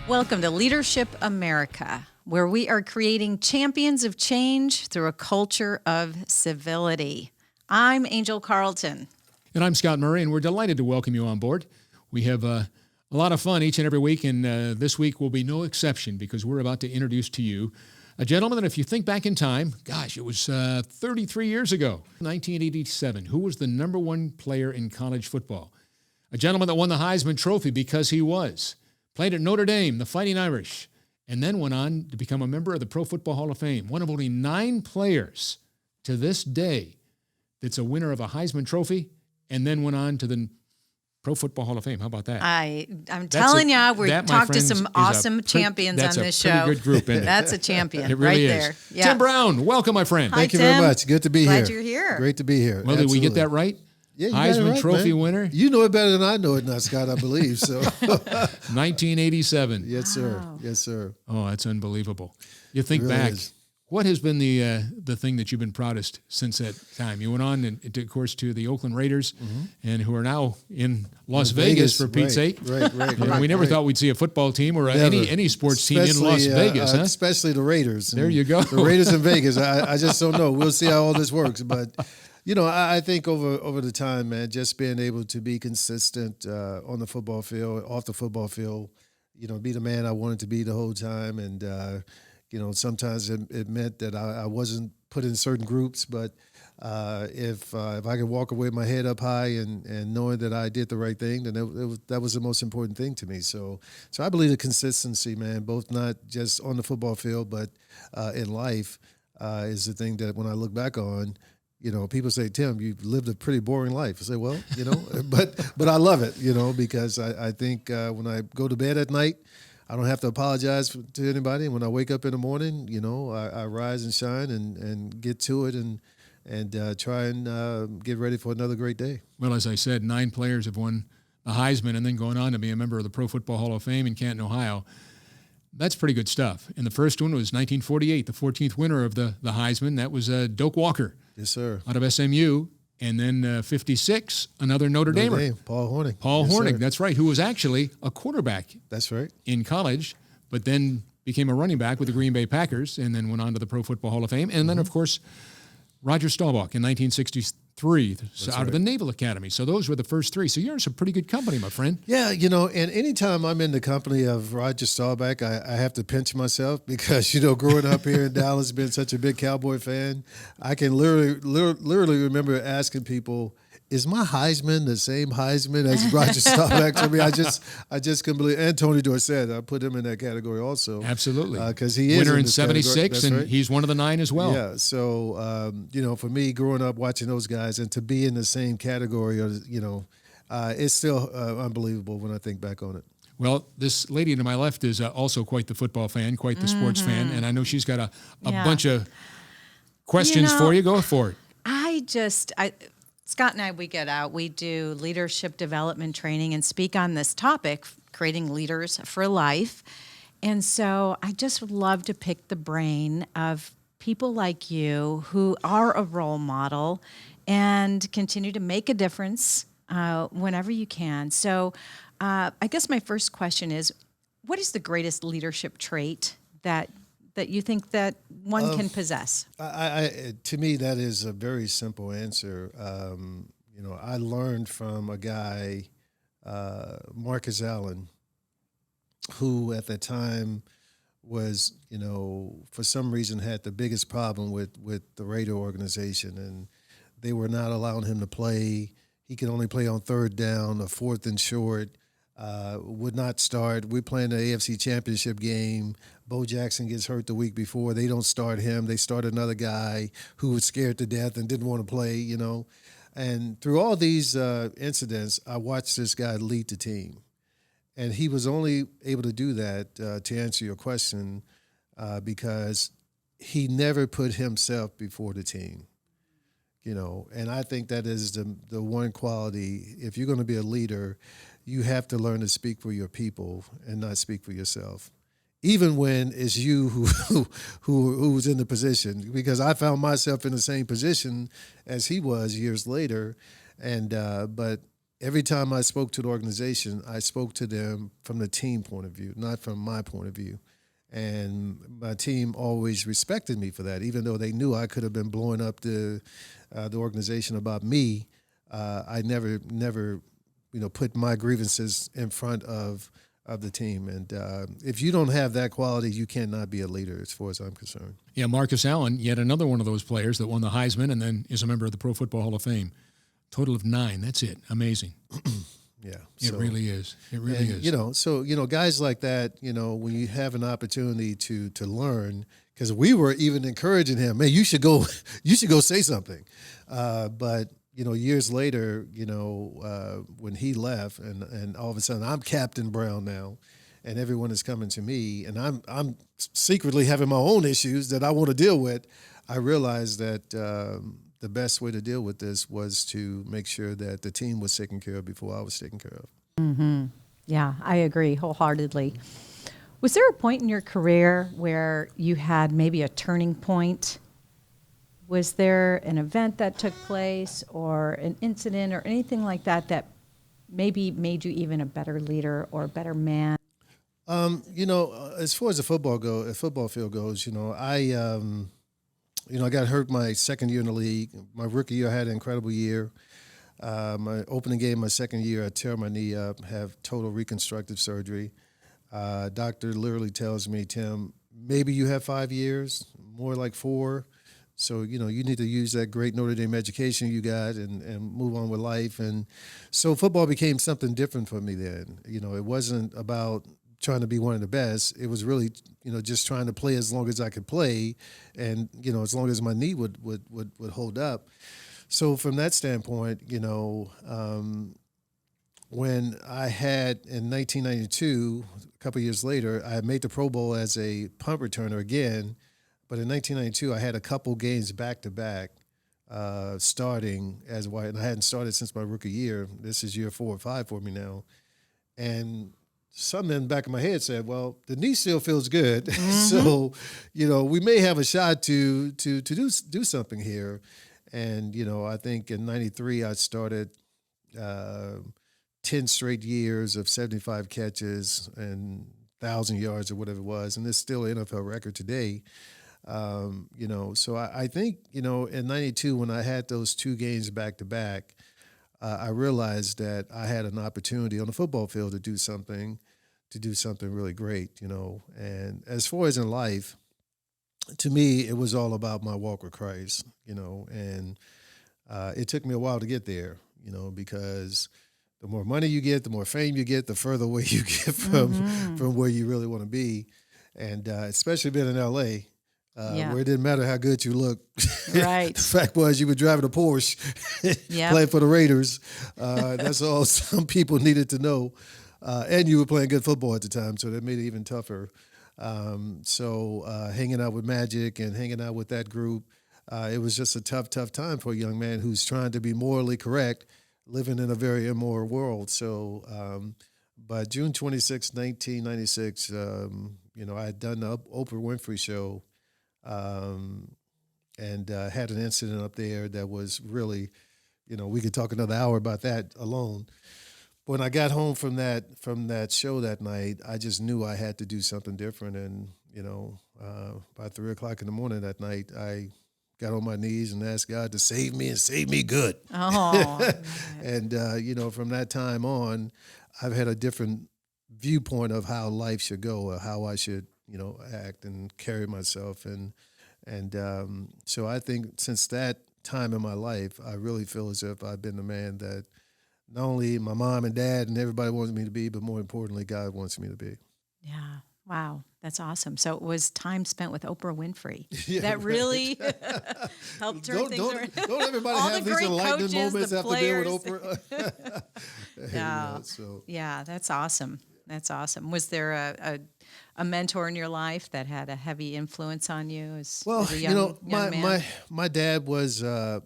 Welcome to Leadership America, where we are creating champions of change through a culture of civility. I'm Angel Carlton. And I'm Scott Murray, and we're delighted to welcome you on board. We have a lot of fun each and every week, and this week will be no exception because we're about to introduce to you a gentleman that, if you think back in time, gosh, it was 33 years ago, 1987, who was the number one player in college football. A gentleman that won the Heisman Trophy because he was. Played at Notre Dame, the Fighting Irish, and then went on to become a member of the Pro Football Hall of Fame. One of only 9 players to this day that's a winner of a Heisman Trophy and then went on to the Pro Football Hall of Fame. How about that? I'm telling you, we've talked to some awesome champions on this show. That's a pretty good group, isn't it? That's a champion It really right is. there. Yeah. Tim Brown, welcome, my friend. Thank you Tim. very much. Good to be Glad here. you're here. Great to be here. Well, did we get that right? Yeah, you got it Heisman right, Trophy man. winner? You know it better than I know it now, Scott, I believe. So, 1987. Yes, sir. Wow. Yes, sir. Oh, that's unbelievable. You think It really back, is. what has been the thing that you've been proudest since that time? You went on, and, of course, to the Oakland Raiders, and who are now in Las Vegas, for Pete's sake. Right. And we never thought we'd see a football team or any sports team in Las Vegas, huh? Especially the Raiders. There you go. The Raiders in Vegas. I just don't know. We'll see how all this works. But, you know, I think over the time, man, just being able to be consistent on the football field, off the football field, you know, be the man I wanted to be the whole time. And, you know, sometimes it meant that I wasn't put in certain groups, but if I could walk away with my head up high and knowing that I did the right thing, then that was the most important thing to me. So I believe the consistency, man, both not just on the football field, but in life is the thing that when I look back on, you know, people say, Tim, you've lived a pretty boring life. I say, well, you know, but I love it, you know, because I think when I go to bed at night, I don't have to apologize to anybody. When I wake up in the morning, you know, I rise and shine and get to it and try and get ready for another great day. Well, as I said, 9 players have won the Heisman and then going on to be a member of the Pro Football Hall of Fame in Canton, Ohio. That's pretty good stuff. And the first one was 1948, the 14th winner of the Heisman. That was Doak Walker. Yes, sir. Out of SMU. And then 56, another Notre Damer. Paul Hornung. Paul Yes, Hornung, sir. that's right, who was actually a quarterback That's right. in college, but then became a running back with the Green Bay Packers and then went on to the Pro Football Hall of Fame. And then, of course, Roger Staubach in 1963 out of the Naval Academy. So those were the first 3. So you're in some pretty good company, my friend. Yeah, you know, and anytime I'm in the company of Roger Staubach, I have to pinch myself because, you know, growing up here in Dallas, being such a big Cowboy fan, I can literally remember asking people, is my Heisman the same Heisman as Roger Staubach for me? I just couldn't believe. And Tony Dorsett, I put him in that category also. Absolutely. Because he is winner in this 76, and right. he's one of the 9 as well. Yeah, so, you know, for me, growing up watching those guys and to be in the same category, you know, it's still unbelievable when I think back on it. Well, this lady to my left is also quite the football fan, quite the sports fan, and I know she's got a bunch of questions for you. Go for it. Scott and I, we get out, we do leadership development training and speak on this topic, creating leaders for life. And so I just would love to pick the brain of people like you who are a role model and continue to make a difference whenever you can. So I guess my first question is, what is the greatest leadership trait that you think that one can possess? To me, that is a very simple answer. You know, I learned from a guy, Marcus Allen, who at the time was, you know, for some reason had the biggest problem with the Raider organization, and they were not allowing him to play. He could only play on 3rd down, a 4th and short. Would not start. We're playing the AFC Championship game. Bo Jackson gets hurt the week before. They don't start him. They start another guy who was scared to death and didn't want to play, you know. And through all these incidents, I watched this guy lead the team. And he was only able to do that, to answer your question, because he never put himself before the team. You know, and I think that is the one quality. If you're going to be a leader, you have to learn to speak for your people and not speak for yourself, even when it's you who's in the position. Because I found myself in the same position as he was years later, and but every time I spoke to the organization, I spoke to them from the team point of view, not from my point of view. And my team always respected me for that, even though they knew I could have been blowing up the organization about me. I never, put my grievances in front of the team. And if you don't have that quality, you cannot be a leader, as far as I'm concerned. Yeah, Marcus Allen, yet another one of those players that won the Heisman and then is a member of the Pro Football Hall of Fame. Total of 9. That's it. Amazing. Yeah, it really is. It really is. Guys like that, when you have an opportunity to learn, because we were even encouraging him, man, you should go say something. But years later, when he left, and all of a sudden I'm Captain Brown now, and everyone is coming to me, and I'm secretly having my own issues that I want to deal with. I realized that the best way to deal with this was to make sure that the team was taken care of before I was taken care of. Mm-hmm. Yeah, I agree wholeheartedly. Was there a point in your career where you had maybe a turning point? Was there an event that took place or an incident or anything like that that maybe made you even a better leader or a better man? As far as the football field goes, I got hurt my second year in the league. My rookie year, I had an incredible year. My opening game, my second year, I tear my knee up, have total reconstructive surgery. Doctor literally tells me, Tim, maybe you have 5 years, more like 4. So, you need to use that great Notre Dame education you got and move on with life. And so football became something different for me then. It wasn't about trying to be one of the best. It was really, just trying to play as long as I could play and, as long as my knee would hold up. So from that standpoint, when I had in 1992, a couple of years later, I made the Pro Bowl as a punt returner again. But in 1992, I had a couple games back-to-back starting as a wide, and I hadn't started since my rookie year. This is year 4 or 5 for me now. And something in the back of my head said, well, the knee still feels good. Mm-hmm. So, we may have a shot to do something here. And, I think in 93, I started 10 straight years of 75 catches and 1,000 yards or whatever it was. And it's still an NFL record today. So I think, in 92, when I had those 2 games back to back, I realized that I had an opportunity on the football field to do something really great, and as far as in life, to me, it was all about my walk with Christ, and it took me a while to get there, because the more money you get, the more fame you get, the further away you get from where you really want to be. And especially being in L.A., where it didn't matter how good you looked. Right. The fact was you were driving a Porsche, playing for the Raiders. That's all some people needed to know. And you were playing good football at the time, so that made it even tougher. So hanging out with Magic and hanging out with that group, it was just a tough time for a young man who's trying to be morally correct, living in a very immoral world. So by June 26, 1996, I had done the Oprah Winfrey show, and had an incident up there that was really, we could talk another hour about that alone. When I got home from that show that night, I just knew I had to do something different. And, by 3 o'clock in the morning that night, I got on my knees and asked God to save me and save me good. Oh. And, from that time on, I've had a different viewpoint of how life should go or how I should, act and carry myself. And so I think since that time in my life, I really feel as if I've been the man that not only my mom and dad and everybody wants me to be, but more importantly, God wants me to be. Yeah. Wow. That's awesome. So it was time spent with Oprah Winfrey. Yeah, that really helped turn things around. Don't everybody All have the these great enlightening coaches, moments the after being with players. Oprah? Yeah. So. Yeah, that's awesome. That's awesome. Was there a mentor in your life that had a heavy influence on you as a young man? My dad was a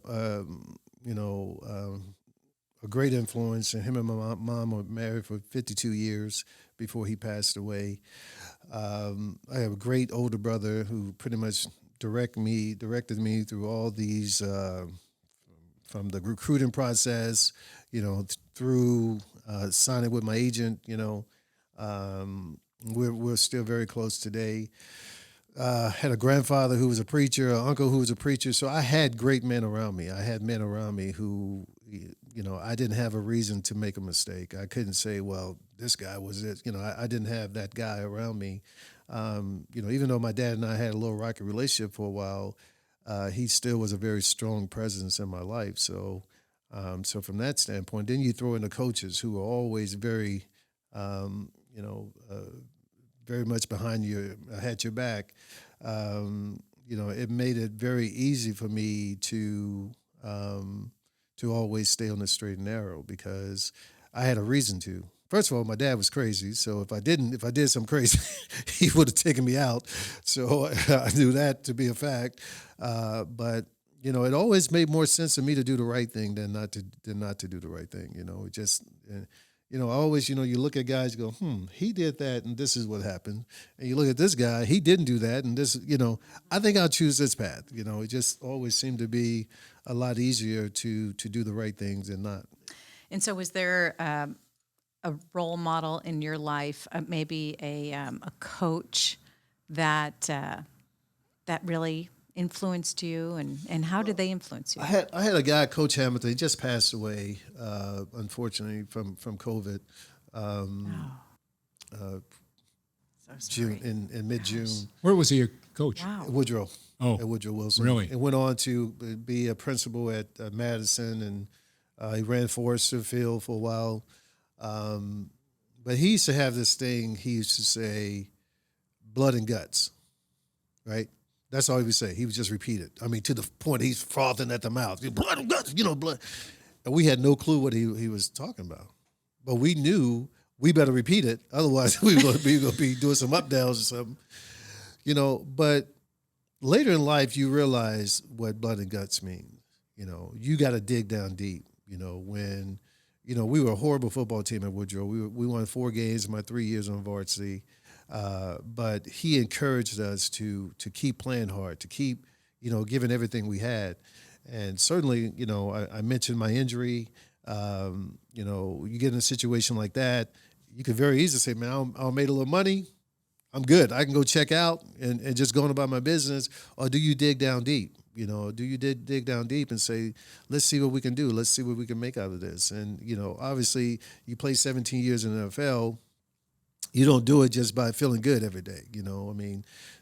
great influence, and him and my mom were married for 52 years before he passed away. I have a great older brother who pretty much directed me through all these from the recruiting process, through signing with my agent. We're still very close today. Had a grandfather who was a preacher, an uncle who was a preacher. So I had great men around me. I had men around me who, I didn't have a reason to make a mistake. I couldn't say, well, this guy was it. I didn't have that guy around me. Even though my dad and I had a little rocky relationship for a while, he still was a very strong presence in my life. So from that standpoint, then you throw in the coaches who are always very, very much behind you, had your back. It made it very easy for me to always stay on the straight and narrow because I had a reason to. First of all, my dad was crazy, so if I did something crazy, he would have taken me out. So I knew that to be a fact. But it always made more sense to me to do the right thing than not to do the right thing. It just. I always, you look at guys, you go, he did that, and this is what happened. And you look at this guy, he didn't do that, and this, I think I'll choose this path. It just always seemed to be a lot easier to do the right things than not. And so was there a role model in your life, maybe a coach that really influeed you, and how did they influence you? I had a guy, Coach Hamilton. He just passed away, unfortunately, from COVID. So sorry. In mid-June. Where was he a coach? Wow. Woodrow. Oh, At Woodrow Wilson. really? And went on to be a principal at Madison, and he ran Forrester Field for a while. But he used to have this thing. He used to say, "Blood and guts," right? That's all he would say. He would just repeat it. I mean, to the point he's frothing at the mouth. Blood and guts, blood. And we had no clue what he was talking about. But we knew we better repeat it. Otherwise, we were going to be doing some up downs or something. But later in life, you realize what blood and guts mean. You got to dig down deep. When, we were a horrible football team at Woodrow. We won 4 games in my 3 years on varsity. But he encouraged us to keep playing hard, to keep, giving everything we had. And certainly, I mentioned my injury. You get in a situation like that, you could very easily say, man, I'll make a little money. I'm good. I can go check out and just go on about my business. Or do you dig down deep? Do you dig down deep and say, let's see what we can do. Let's see what we can make out of this. And, obviously you play 17 years in the NFL. You don't do it just by feeling good every day.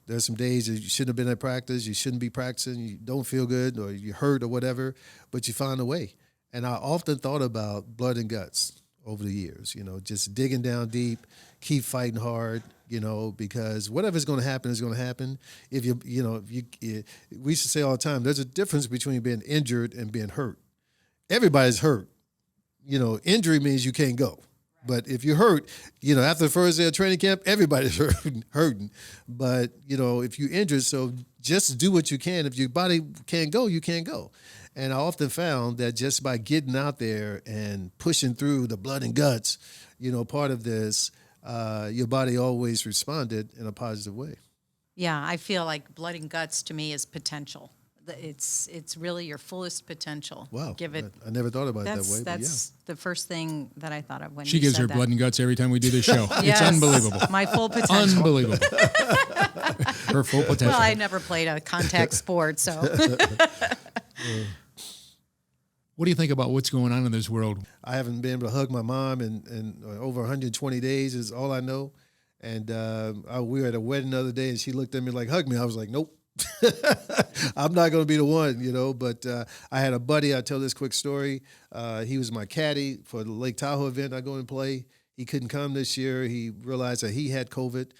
There's some days that you shouldn't have been at practice. You shouldn't be practicing. You don't feel good or you're hurt or whatever, but you find a way. And I often thought about blood and guts over the years, just digging down deep, keep fighting hard, because whatever's going to happen is going to happen. If we used to say all the time, there's a difference between being injured and being hurt. Everybody's hurt. Injury means you can't go. But if you're hurt, after the first day of training camp, everybody's hurting. But, if you're injured, so just do what you can. If your body can't go, you can't go. And I often found that just by getting out there and pushing through the blood and guts, part of this, your body always responded in a positive way. Yeah, I feel like blood and guts to me is potential. It's really your fullest potential. Wow. Give it. I never thought about it that way. That's the first thing that I thought of when she you gives said her that. blood and guts every time we do this show. Yes, It's unbelievable. My full potential. Unbelievable. Her full potential. Well, I never played a contact sport, so. What do you think about what's going on in this world? I haven't been able to hug my mom in over 120 days is all I know. And we were at a wedding the other day, and she looked at me like, hug me. I was like, nope. I'm not going to be the one, but I had a buddy. I tell this quick story. He was my caddy for the Lake Tahoe event I go and play. He couldn't come this year. He realized that he had COVID.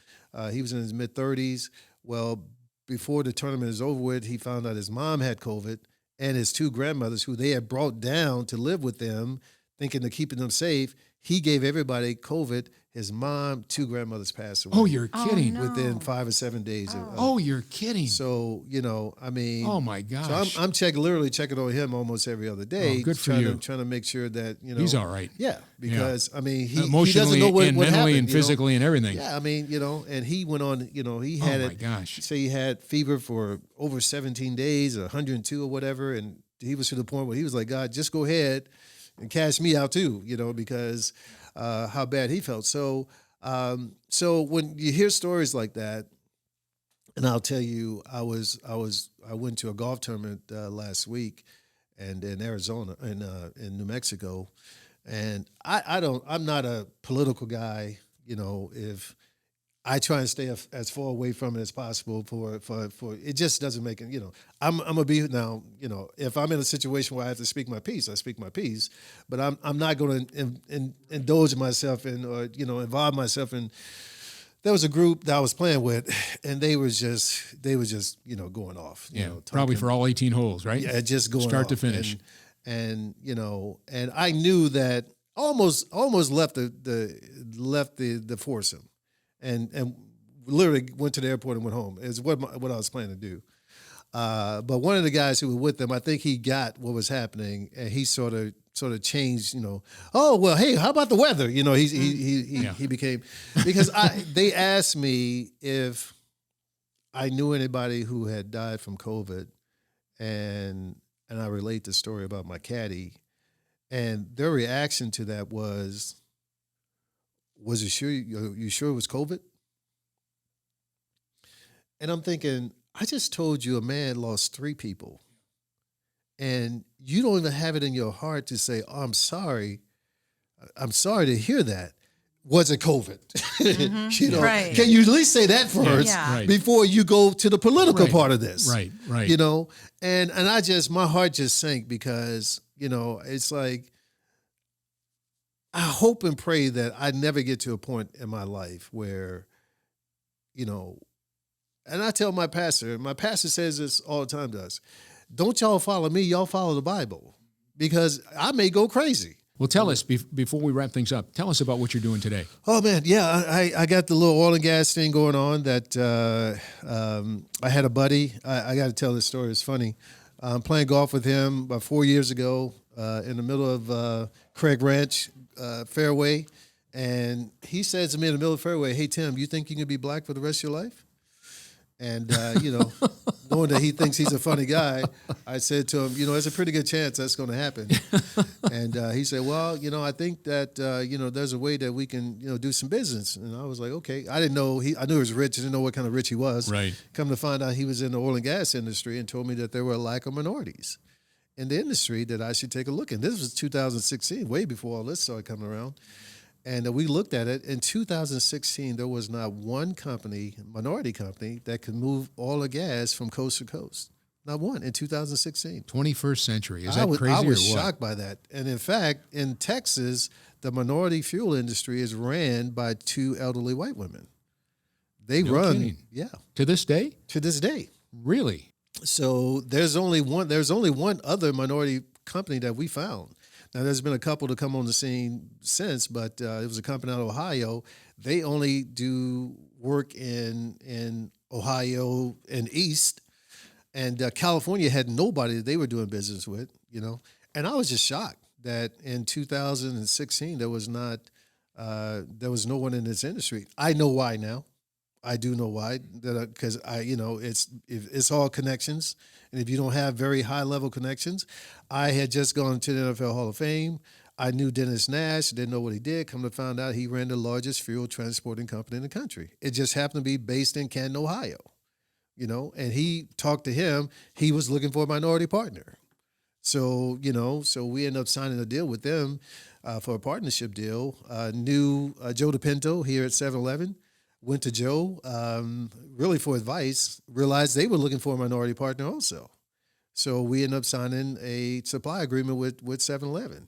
He was in his mid-30s. Well, before the tournament is over with, he found out his mom had COVID and his 2 grandmothers, who they had brought down to live with them, thinking of keeping them safe. He gave everybody COVID. His mom, 2 grandmothers passed away. Oh, you're kidding. no. Within 5 or 7 days. Oh, you're kidding. So, Oh, my gosh. So I'm literally checking on him almost every other day. Oh, good for trying you. Trying to make sure that, He's all right. Yeah, because, he Emotionally doesn't know what and what mentally happened, and physically and everything. Yeah, and he went on, he had Oh, my gosh. say he had fever for over 17 days, 102 or whatever, and to the point where he was like, God, just go ahead and cash me out too, because how bad he felt. So when you hear stories like that, and I'll tell you, I went to a golf tournament last week, and in Arizona in New Mexico, and I'm not a political guy. If I try and stay as far away from it as possible for it just doesn't make it, I'm gonna be now, if I'm in a situation where I have to speak my piece, I speak my piece, but I'm not going to indulge myself in, or, involve myself in. There was a group that I was playing with, and they was just going off. Probably for all 18 holes, right? Yeah, just going start off. to finish. And and I knew that almost left the foursome, and literally went to the airport and went home. Is what I was planning to do. But one of the guys who was with them, I think he got what was happening, and he sort of changed. Oh well, hey, how about the weather? He became, because they asked me if I knew anybody who had died from COVID, and I relate the story about my caddy, and their reaction to that was it sure you sure it was COVID? And I'm thinking, I just told you a man lost 3 people, and you don't even have it in your heart to say, oh, I'm sorry to hear that. Was it COVID? Mm-hmm. Right. Can you at least say that first Yeah. before you go to the political part of this? Right. And my heart just sank, because, it's like, I hope and pray that I never get to a point in my life where, and I tell my pastor says this all the time to us, don't y'all follow me, y'all follow the Bible, because I may go crazy. Well, tell us, before we wrap things up, tell us about what you're doing today. Oh, man, yeah, I got the little oil and gas thing going on that I had a buddy. I got to tell this story. It's funny. I'm playing golf with him about 4 years ago in the middle of Craig Ranch fairway, and he says to me in the middle of the fairway, hey, Tim, you think you can be black for the rest of your life? And, knowing that he thinks he's a funny guy, I said to him, there's a pretty good chance that's going to happen. And he said, well, I think that, there's a way that we can, do some business. And I was like, okay. I didn't know, I knew he was rich. I didn't know what kind of rich he was. Right. Come to find out, he was in the oil and gas industry, and told me that there were a lack of minorities in the industry that I should take a look at. This was 2016, way before all this started coming around. And we looked at it. In 2016, there was not one minority company, that could move oil or gas from coast to coast. Not one in 2016. 21st century. Is that crazy or what? I was shocked by that. And in fact, in Texas, the minority fuel industry is ran by 2 elderly white women. They run. Kidding. Yeah. To this day? To this day. Really? So there's only one other minority company that we found. Now, there's been a couple to come on the scene since, but it was a company out of Ohio. They only do work in Ohio and East, and California had nobody that they were doing business with, And I was just shocked that in 2016 there was no one in this industry. I know why now. I do know why, because it's all connections, and if you don't have very high level connections, I had just gone to the NFL Hall of Fame. I knew Dennis Nash, didn't know what he did. Come to find out, he ran the largest fuel transporting company in the country. It just happened to be based in Canton, Ohio, And he talked to him. He was looking for a minority partner, so we ended up signing a deal with them for a partnership deal. Knew Joe DePinto here at 7-Eleven. Went to Joe, really for advice, realized they were looking for a minority partner also. So we ended up signing a supply agreement with 7-Eleven.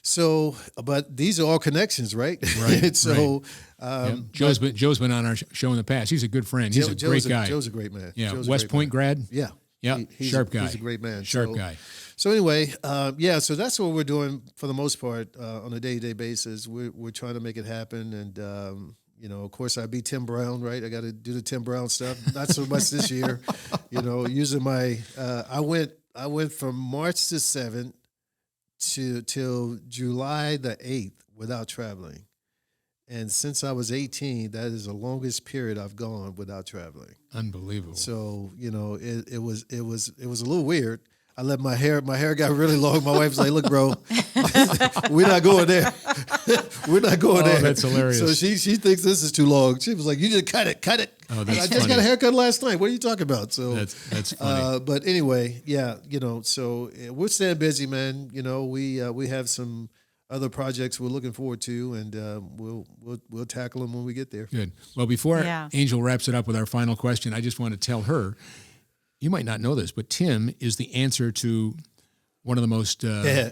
So, but these are all connections, right? Right. So, right. Joe's been on our show in the past. He's a good friend. He's a great guy. Joe's a great man. Yeah, Joe's West Point grad. Yeah. Yeah, sharp guy. He's a great man. Sharp guy. So anyway, so that's what we're doing for the most part on a day-to-day basis. We're trying to make it happen, and of course, I beat Tim Brown, right? I got to do the Tim Brown stuff. Not so much this year, using my. I went from March the 7th till July the 8th without traveling, and since I was 18, that is the longest period I've gone without traveling. Unbelievable. So it was a little weird. I let my hair got really long. My wife's like, look, bro, we're not going there. We're not going there. That's hilarious. So she thinks this is too long. She was like, you just cut it. Oh, that's I just funny. got a haircut last night. What are you talking about? So That's funny. but anyway, yeah, so we're staying busy, man. We have some other projects we're looking forward to, and we'll tackle them when we get there. Good. Well, before Yeah. Angel wraps it up with our final question, I just want to tell her, you might not know this, but Tim is the answer to one of the most, yeah,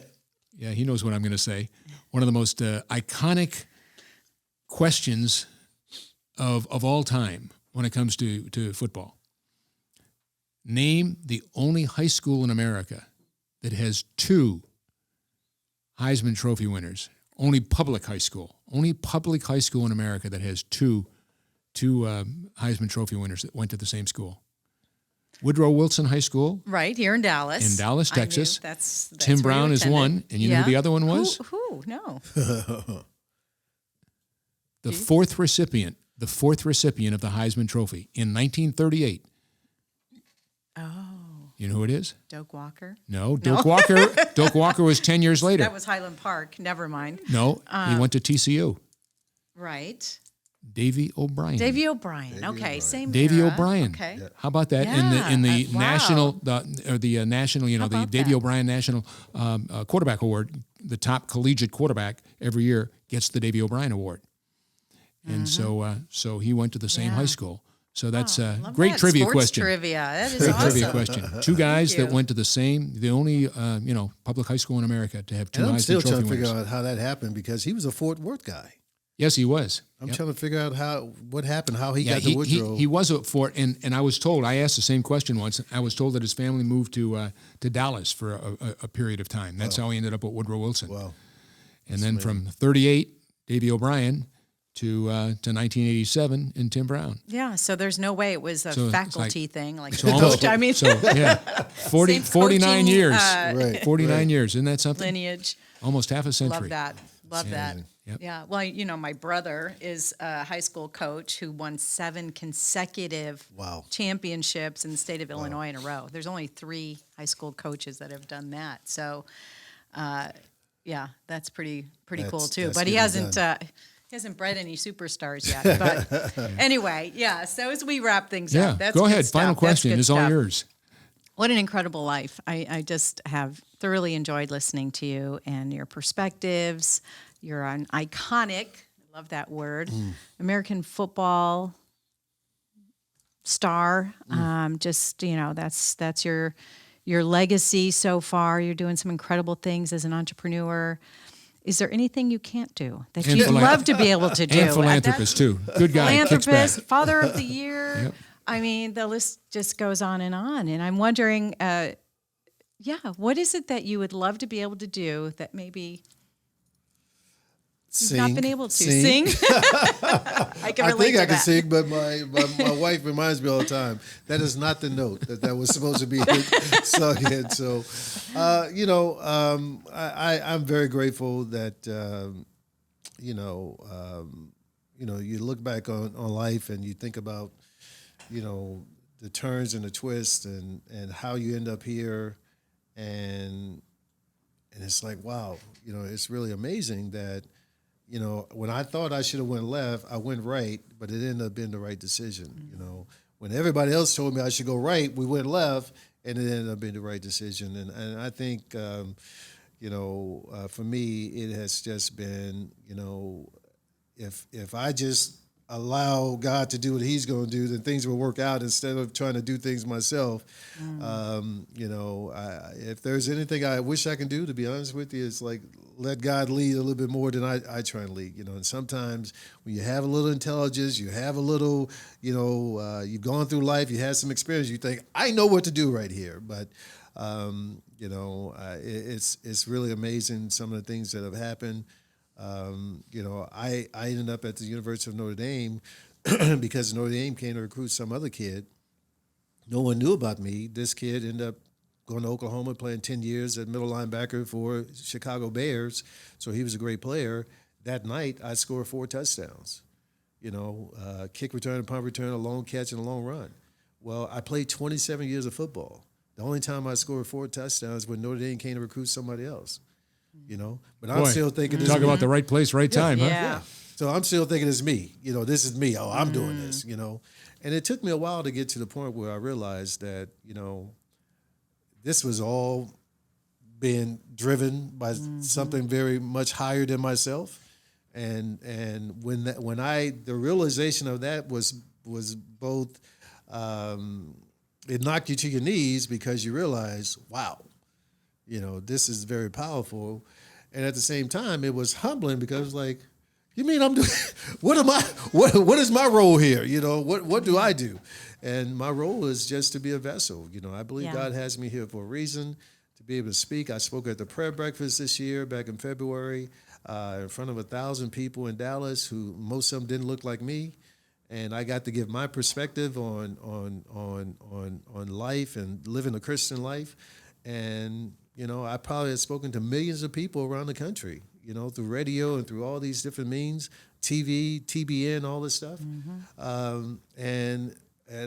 he knows what I'm going to say, one of the most iconic questions of all time when it comes to football. Name the only high school in America that has 2 Heisman Trophy winners. Only public high school in America that has two Heisman Trophy winners that went to the same school. Woodrow Wilson High School Right here in Dallas. in Dallas, I knew Texas. That's Tim where you Brown is attended. one, and you know who the other one was? Who? No. The fourth recipient of the Heisman Trophy in 1938. Oh, You know who it is? Doak Walker. No, Doak Walker. Doak Walker was 10 years later. That was Highland Park. Never mind. No, he went to TCU. Right. Davey O'Brien. Davey O'Brien. Okay, same Davey era. O'Brien. Okay. How about that? Yeah, In the wow. national, national, the about Davey that? O'Brien National Quarterback Award, the top collegiate quarterback every year gets the Davey O'Brien Award, and so he went to the same Mm-hmm. Yeah. high school. So that's a Love great that. trivia Sports question. Trivia. That is Great awesome. trivia question. 2 guys that you. went to the only public high school in America to have 2 And I'm Heisman still trying Trophy to figure winners. out how that happened because he was a Fort Worth guy. Yes, he was. I'm Yep. trying to figure out what happened, how he Yeah, got to Woodrow. he was at Fort, and I was told, I asked the same question once. I was told that his family moved to Dallas for a period of time. That's how he ended up at Woodrow Wilson. Wow. And then from 38, Davey O'Brien, to 1987 in Tim Brown. Yeah, so there's no way it was a So it's faculty thing like So almost, coach. I mean, so yeah, 49 coaching, years. Right. 49 years. Isn't that something? lineage. Almost half a century. Love that. Yep. Yeah. Well, my brother is a high school coach who won 7 consecutive Wow. championships in the state of Illinois in a row. There's only 3 high school coaches that have done that. So, yeah, that's pretty cool too. That's But he getting hasn't bred any superstars yet. But anyway, yeah. So as we wrap things Yeah, up, that's go good ahead. stuff. Final That's question good is all stuff. yours. What an incredible life. I just have thoroughly enjoyed listening to you and your perspectives. You're an iconic, I love that word, American football star. That's your legacy so far. You're doing some incredible things as an entrepreneur. Is there anything you can't do that And you'd love to be able to do? And philanthropist, too. Good guy. Kicks back. Philanthropist, Father of the Year. Yep. I mean, the list just goes on. And I'm wondering, what is it that you would love to be able to do that maybe you've not been able to sing? I can I relate think to I can that. sing, but my wife reminds me all the time that is not the note that was supposed to be sung in. So, I'm very grateful that you look back on life and you think about the turns and the twists and how you end up here, and it's like, wow, it's really amazing that. When I thought I should have went left, I went right, but it ended up being the right decision. When everybody else told me I should go right, we went left, and it ended up being the right decision. And I think, for me, it has just been, if I just allow God to do what He's going to do, then things will work out instead of trying to do things myself. If there's anything I wish I can do, to be honest with you, it's like let God lead a little bit more than I try and lead. And sometimes when you have a little intelligence, you have a little, you've gone through life, you had some experience, you think, I know what to do right here. But, it's really amazing some of the things that have happened. I ended up at the University of Notre Dame because Notre Dame came to recruit some other kid. No one knew about me. This kid ended up going to Oklahoma, playing 10 years at middle linebacker for Chicago Bears. So he was a great player. That night, I scored 4 touchdowns. Kick return, a punt return, a long catch, and a long run. Well, I played 27 years of football. The only time I scored 4 touchdowns when Notre Dame came to recruit somebody else, But Boy, I'm still thinking this talk is me. about the right place, right time, huh? Yeah. So I'm still thinking it's me. This is me. Oh, I'm doing this, And it took me a while to get to the point where I realized that, this was all being driven by something very much higher than myself. And the realization of that was both it knocked you to your knees because you realize, wow, this is very powerful. And at the same time, it was humbling because it was like, you mean I'm doing, what is my role here? What do I do? And my role is just to be a vessel. I believe God has me here for a reason, to be able to speak. I spoke at the prayer breakfast this year, back in February, in front of 1,000 people in Dallas who most of them didn't look like me. And I got to give my perspective on life and living a Christian life. And, I probably have spoken to millions of people around the country, through radio and through all these different means, TV, TBN, all this stuff. And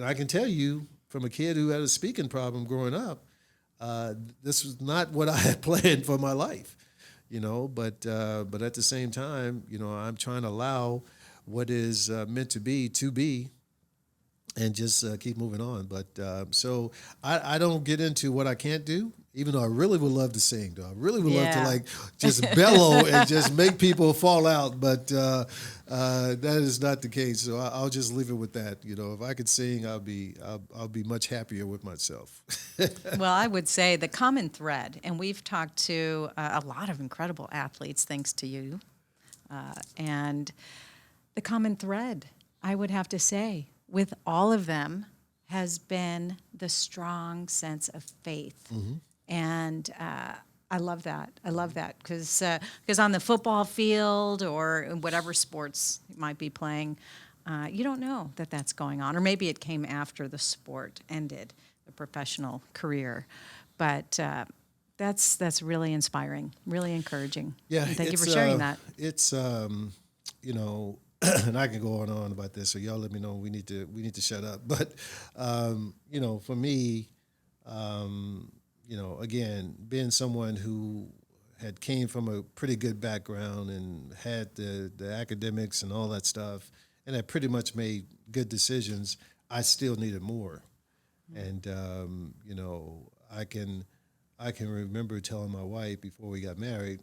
I can tell you, from a kid who had a speaking problem growing up, this was not what I had planned for my life, but at the same time, I'm trying to allow what is meant to be, and just keep moving on. But so I don't get into what I can't do, even though I really would love to sing, though. I really would love to just bellow and just make people fall out. But that is not the case. So I'll just leave it with that. If I could sing, I'll be much happier with myself. Well, I would say the common thread, and we've talked to a lot of incredible athletes, thanks to you, and the common thread, I would have to say, with all of them, has been the strong sense of faith. And I love that. I love that because on the football field or whatever sports you might be playing, you don't know that that's going on. Or maybe it came after the sport ended, the professional career. But that's really inspiring, really encouraging. Yeah, and thank you for sharing that. It's and I can go on and on about this, so y'all let me know we need to shut up. But for me, again, being someone who had came from a pretty good background and had the academics and all that stuff, and had pretty much made good decisions, I still needed more. And I can remember telling my wife before we got married,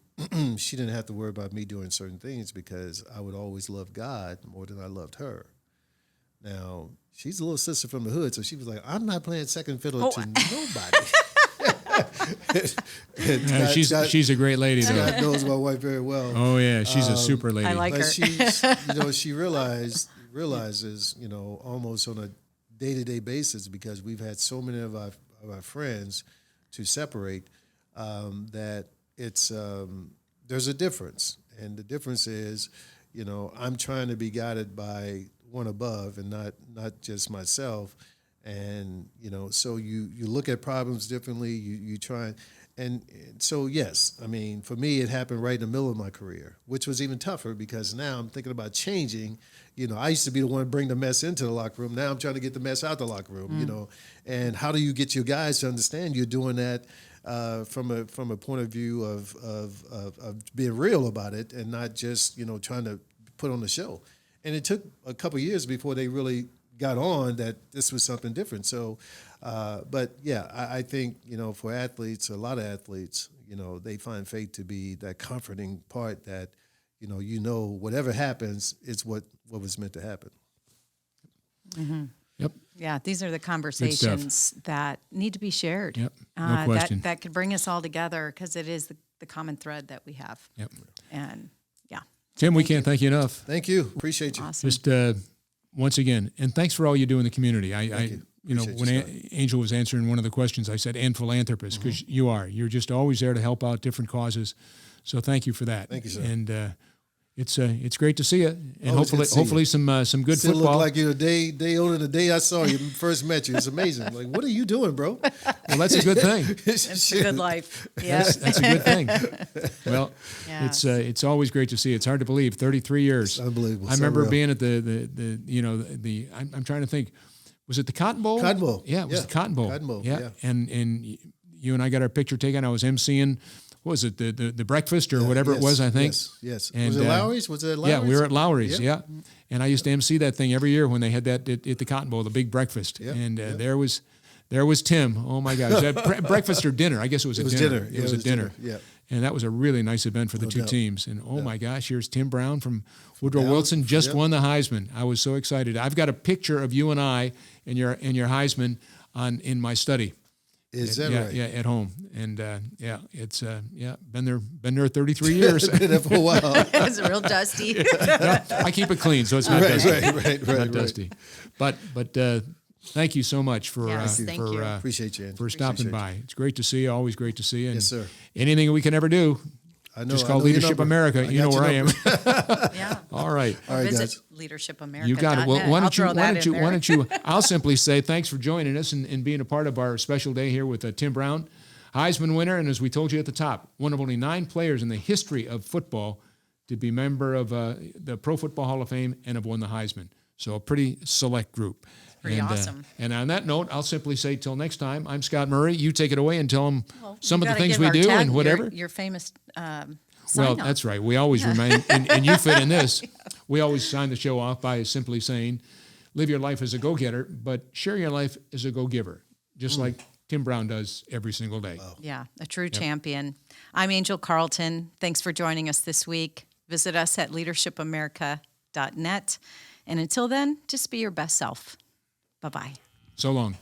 she didn't have to worry about me doing certain things because I would always love God more than I loved her. Now, she's a little sister from the hood, so she was like, I'm not playing second fiddle to nobody. She's a great lady, though. God knows my wife very well. Oh, yeah, she's a super lady. I like her. She realizes, almost on a day-to-day basis, because we've had so many of our friends to separate, that it's there's a difference, and the difference is, I'm trying to be guided by one above and not just myself, and so you look at problems differently. You try, and so yes, I mean, for me, it happened right in the middle of my career, which was even tougher because now I'm thinking about changing. I used to be the one to bring the mess into the locker room. Now I'm trying to get the mess out the locker room. And how do you get your guys to understand you're doing that from a point of view of being real about it and not just trying to put on the show. And it took a couple of years before they really got on that this was something different. So, but yeah, I think for athletes, a lot of athletes, they find faith to be that comforting part that whatever happens, it's what was meant to happen. Mm-hmm. Yep. Yeah, these are the conversations that need to be shared. Yep. No question. That could bring us all together because it is the common thread that we have. Yep. And yeah. Tim, we can't thank you enough. Thank you. Appreciate you. Awesome. Just once again, and thanks for all you do in the community. When Angel was answering one of the questions, I said, and philanthropist, because you are. You're just always there to help out different causes. So thank you for that. Thank you, sir. And it's great to see you, and Always hopefully some good Still football. look like you a day older than the day I saw you first met you. It's amazing. Like, what are you doing, bro? Well, that's a good thing. It's a good life. Yeah. That's a good thing. Well, Yeah. it's always great to see. It's hard to believe. 33 years. It's unbelievable. I remember Unreal. being at the I'm trying to think. Was it the Cotton Bowl? Cotton Bowl. Yeah, it was the Cotton Bowl. Cotton Bowl, Yeah. yeah. And you and I got our picture taken. I was emceeing, what was it, the breakfast or whatever it was, I think. Yes. And, was it Lowry's? Was it Lowry's? Yeah, we were at Lowry's, yeah. And I used to MC that thing every year when they had that at the Cotton Bowl, the big breakfast. Yep, And there was Tim. Oh, my gosh. Breakfast or dinner? I guess it was a dinner. It was a dinner. Yeah. And that was a really nice event for the two doubt. teams. And my gosh, here's Tim Brown from Woodrow Wilson, just won the Heisman. I was so excited. I've got a picture of you and I and your Heisman in my study. Is that right? Yeah, at home. And it's been there 33 years. Been there for a while. It's real dusty. No, I keep it clean, so it's not dusty. Right. Not dusty. But thank you so much for Yes, thank you. Appreciate you, Andrew. for stopping by. It's great to see you. Always great to see you. And Yes, sir. Anything we can ever do, I know. just I call know your Leadership number. America. You know got where I your am. number. Yeah. All right. All right, Visit guys. leadershipamerica.net. You got it. Well, why don't you? Why don't you? you? I'll simply say thanks for joining us and being a part of our special day here with Tim Brown, Heisman winner, and as we told you at the top, one of only 9 players in the history of football to be member of the Pro Football Hall of Fame and have won the Heisman. So a pretty select group. Pretty awesome. And on that note, I'll simply say till next time. I'm Scott Murray. You take it away and tell them some You of the gotta things give we our do tag, and whatever. Your famous Well, sign-off. that's right. We always remain, and you fit in this. We always sign the show off by simply saying, live your life as a go-getter, but share your life as a go-giver, just like Tim Brown does every single day. Yeah, a true champion. I'm Angel Carlton. Thanks for joining us this week. Visit us at leadershipamerica.net. And until then, just be your best self. Bye-bye. So long.